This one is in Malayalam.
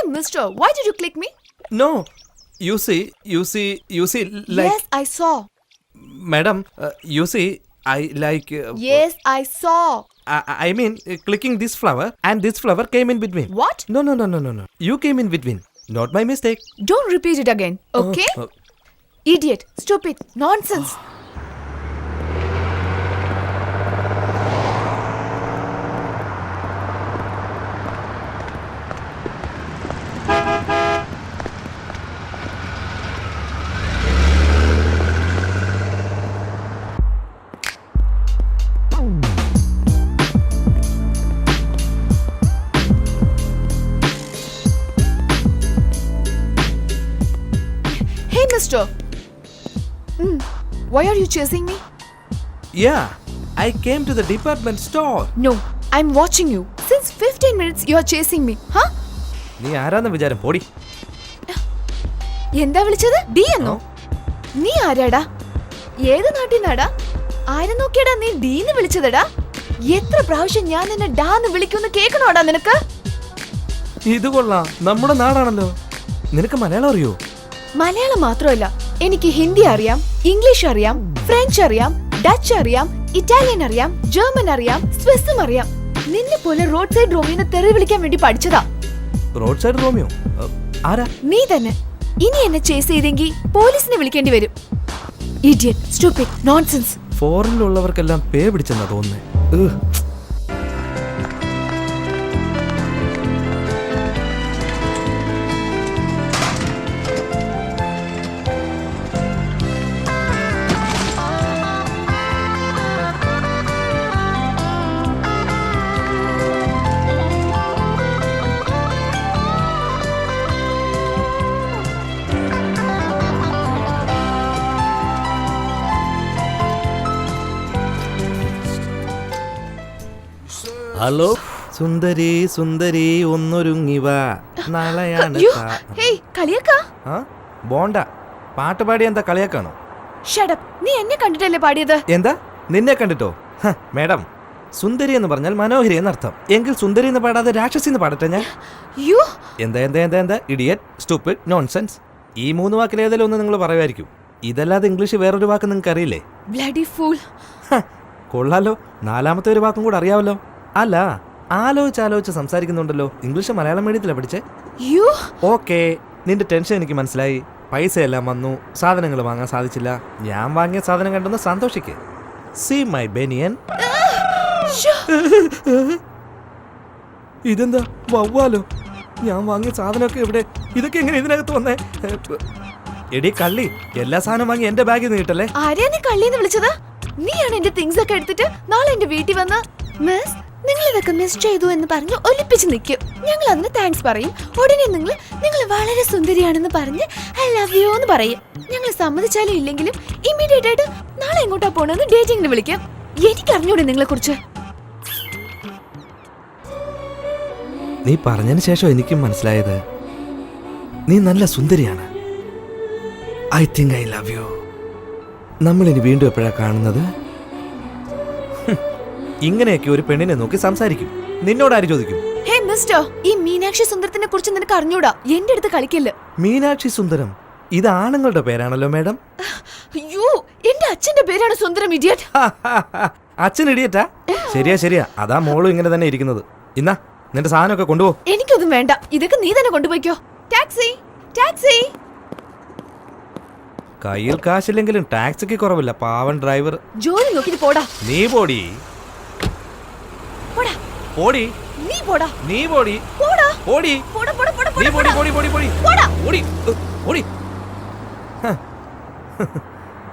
mister, why did you click me? No, you see, like... Yes, I saw. Madam, you see, I like... Yes, I saw. I mean, clicking this flower and this flower came in between. What? No. You came in between. Not my mistake. Don't repeat it again, okay? Idiot, stupid, nonsense. Hey, mister. Why are you chasing me? Yeah, I came to the department store. No, I'm watching you. Since 15 minutes you are chasing me. Huh? നീ ആരാന്ന് വിചാരം പോടി. എന്താ വിളിച്ചത്? ഡി എന്നോ? നീ ആരാടാ? ഏത് നാട്ടിന്നാടാ? ആരെ നോക്കിയടാ നീ ഡീന്ന് വിളിച്ചതടാ? എത്ര പ്രാവശ്യം ഞാൻ നിന്നെ ഡാന്ന് വിളിക്കുമെന്ന് കേൾക്കണോടാ നിനക്ക്? ഇത് കൊള്ളാം, നമ്മുടെ നാടാണല്ലോ. നിനക്ക് മലയാളം അറിയോ? മലയാളം മാത്രമല്ല, എനിക്ക് ഹിന്ദി അറിയാം, ഇംഗ്ലീഷ് അറിയാം, ഫ്രഞ്ച് അറിയാം, ഡച്ച് അറിയാം, ഇറ്റാലിയൻ അറിയാം, ജർമ്മൻ അറിയാം, സ്വിസും അറിയാം. നിന്നെ പോലെ റോഡ് സൈഡ് റോമിയോനെ തെറി വിളിക്കാൻ വേണ്ടി പഠിച്ചതാ. Road side Romeo? ആരാ? നീ തന്നെ. ഇനി എന്നെ ചേസ് ചെയ്തെങ്കിൽ പോലീസിനെ വിളിക്കേണ്ടി വരും. Idiot, stupid, nonsense. ഫോറിനിലുള്ളവർക്കെല്ലാം പേ പിടിച്ചെന്നാ തോന്നുന്നേ. ഹലോ സുന്ദരി സുന്ദരി ഒന്നൊരുങ്ങിവ നാളെയാണ്. ബോണ്ട പാട്ട് പാടി എന്താ കളിയാക്കാണോ? നീ എന്നെ കണ്ടിട്ടല്ലേ പാടിയത്? എന്താ നിന്നെ കണ്ടിട്ടോ? മേഡം, സുന്ദരി എന്ന് പറഞ്ഞാൽ മനോഹരി എന്നർത്ഥം. എങ്കിൽ സുന്ദരി എന്ന് പാടാതെ രാക്ഷസി എന്ന് പാടട്ടെ ഞാൻ? എന്താ ഇഡിയറ്റ്, സ്റ്റുപ്പിഡ്, നോൺസെൻസ്. ഈ 3 വാക്കിൽ ഏതെങ്കിലും ഒന്ന് നിങ്ങൾ പറയുമായിരിക്കും. ഇതല്ലാതെ ഇംഗ്ലീഷ് വേറൊരു വാക്ക് നിങ്ങൾക്ക് അറിയില്ലേ? Bloody fool. കൊള്ളാലോ, 4ാമത്തെ ഒരു വാക്കും കൂടെ അറിയാവല്ലോ. അല്ല, ആലോചിച്ച് സംസാരിക്കുന്നുണ്ടല്ലോ. ഇംഗ്ലീഷ് മലയാളം മീഡിയത്തിലാണ് പഠിച്ചേ? ഓക്കെ, നിന്റെ ടെൻഷൻ എനിക്ക് മനസ്സിലായി. പൈസയെല്ലാം വന്നു, സാധനങ്ങൾ വാങ്ങാൻ സാധിച്ചില്ല. ഞാൻ വാങ്ങിയ സാധനം കണ്ടെന്ന് സന്തോഷിക്ക്. സീ മൈ ബനിയൻ. ഇതെന്താ വവ്വാലോ? ഞാൻ വാങ്ങിയ സാധനമൊക്കെ എവിടെ? ഇതൊക്കെ എങ്ങനെ ഇതിനകത്ത് വന്നേ? എടി കള്ളി, എല്ലാ സാധനം വാങ്ങി എന്റെ ബാഗിൽ നിന്ന് കിട്ടല്ലേ? ആരെയാ നീ കള്ളിന്ന് വിളിച്ചത്? നീയാണ് എന്റെ തിങ്സ് ഒക്കെ എടുത്തിട്ട് നാളെ എന്റെ വീട്ടിൽ വന്ന് മിസ് നിങ്ങൾ ഇതൊക്കെ മിസ് ചെയ്തു എന്ന് പറഞ്ഞ് ഒലിപ്പിച്ച് നിൽക്കും. ഞങ്ങൾ അതിന് താങ്ക്സ് പറയും. ഉടനെ നിങ്ങൾ വളരെ സുന്ദരിയാണെന്ന് പറഞ്ഞ് ഐ ലവ് യു എന്ന് പറയും. ഞങ്ങൾ സമ്മതിച്ചാലും ഇല്ലെങ്കിലും ഇമ്മീഡിയറ്റ് ആയിട്ട് നാളെ എങ്ങോട്ടാ പോണെന്ന് ഡേറ്റിംഗിന് വിളിക്കാം. എനിക്കറിഞ്ഞൂടെ നിങ്ങളെ കുറിച്ച്. നീ പറഞ്ഞതിന് ശേഷം എനിക്കും മനസ്സിലായത് നീ നല്ല സുന്ദരിയാണ്. I think I love you. നമ്മളിനി വീണ്ടും എപ്പോഴാ കാണുന്നത്? ഇങ്ങനെയൊക്കെ ഒരു പെണ്ണിനെ നോക്കി സംസാരിക്കും. നിന്നോടാര് ചോദിക്കും? ഹേ മിസ്റ്റർ, ഈ മീനാക്ഷി സുന്ദരത്തിനെ കുറിച്ച് നിനക്ക് അറിഞ്ഞൂടാ. എന്റെ അടുത്ത് കളിക്കല്ല. മീനാക്ഷി സുന്ദരം ഇത് ആണുങ്ങളുടെ പേരാണല്ലോ മേഡം. അയ്യോ, എന്റെ അച്ഛന്റെ പേരാണ് സുന്ദരം. ഇഡിയറ്റ്. അച്ഛൻ ഇഡിയറ്റാ? ശരിയാ, അതാ മോളും ഇങ്ങനെ തന്നെ ഇരിക്കുന്നത്. ഇന്നാ നിന്റെ സാധനമൊക്കെ കൊണ്ടുപോ. എനിക്കൊന്നും വേണ്ട, ഇതൊക്കെ നീ തന്നെ കൊണ്ടുപോയിക്കോ. ടാക്സി. കയ്യിൽ കാശില്ലെങ്കിലും ടാക്സിക്ക് കുറവില്ല. പാവൻ ഡ്രൈവർ. ജോലി നോക്കിട്ട് പോടാ. നീ പോടി. നീ പോടാ. നീ പോടി. പോടാ. പോടി. പോടാ. നീ പോടി. പോടാ. ഓടി.